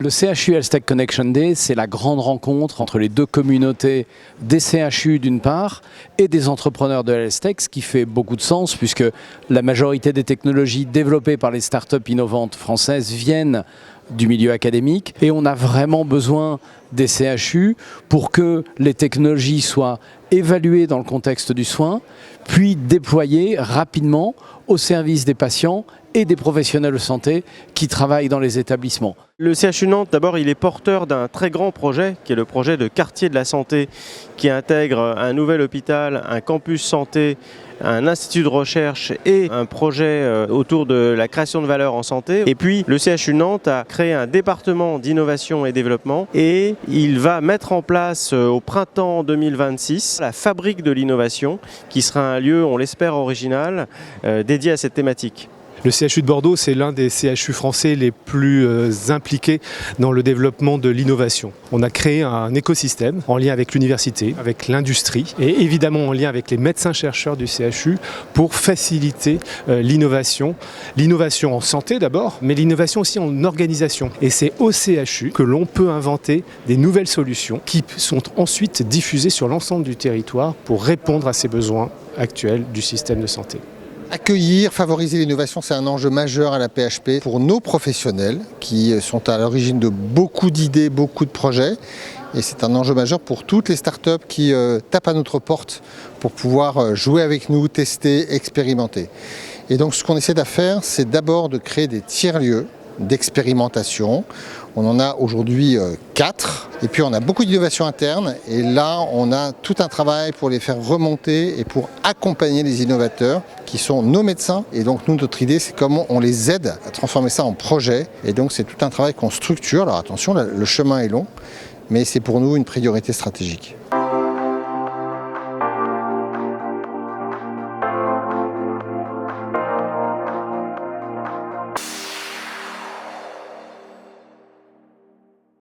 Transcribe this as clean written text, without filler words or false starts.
Le CHU Health Tech Connection Day, c'est la grande rencontre entre les deux communautés des CHU d'une part et des entrepreneurs de Health Tech, ce qui fait beaucoup de sens puisque la majorité des technologies développées par les startups innovantes françaises viennent du milieu académique et on a vraiment besoin des CHU pour que les technologies soient évaluées dans le contexte du soin, puis déployées rapidement au service des patients et des professionnels de santé qui travaillent dans les établissements. Le CHU Nantes, d'abord, il est porteur d'un très grand projet, qui est le projet de quartier de la santé, qui intègre un nouvel hôpital, un campus santé, un institut de recherche et un projet autour de la création de valeur en santé. Et puis, le CHU Nantes a créé un département d'innovation et développement et il va mettre en place au printemps 2026 la fabrique de l'innovation, qui sera un lieu, on l'espère, original, dédié à cette thématique. Le CHU de Bordeaux, c'est l'un des CHU français les plus impliqués dans le développement de l'innovation. On a créé un écosystème en lien avec l'université, avec l'industrie et évidemment en lien avec les médecins-chercheurs du CHU pour faciliter l'innovation. L'innovation en santé d'abord, mais l'innovation aussi en organisation. Et c'est au CHU que l'on peut inventer des nouvelles solutions qui sont ensuite diffusées sur l'ensemble du territoire pour répondre à ces besoins actuels du système de santé. Accueillir, favoriser l'innovation, c'est un enjeu majeur à la PHP pour nos professionnels qui sont à l'origine de beaucoup d'idées, beaucoup de projets. Et c'est un enjeu majeur pour toutes les startups qui tapent à notre porte pour pouvoir jouer avec nous, tester, expérimenter. Et donc ce qu'on essaie de faire, c'est d'abord de créer des tiers-lieux d'expérimentation. On en a aujourd'hui 4 et puis on a beaucoup d'innovations internes et là on a tout un travail pour les faire remonter et pour accompagner les innovateurs qui sont nos médecins. Et donc nous, notre idée, c'est comment on les aide à transformer ça en projet et donc c'est tout un travail qu'on structure. Alors attention, le chemin est long, mais c'est pour nous une priorité stratégique.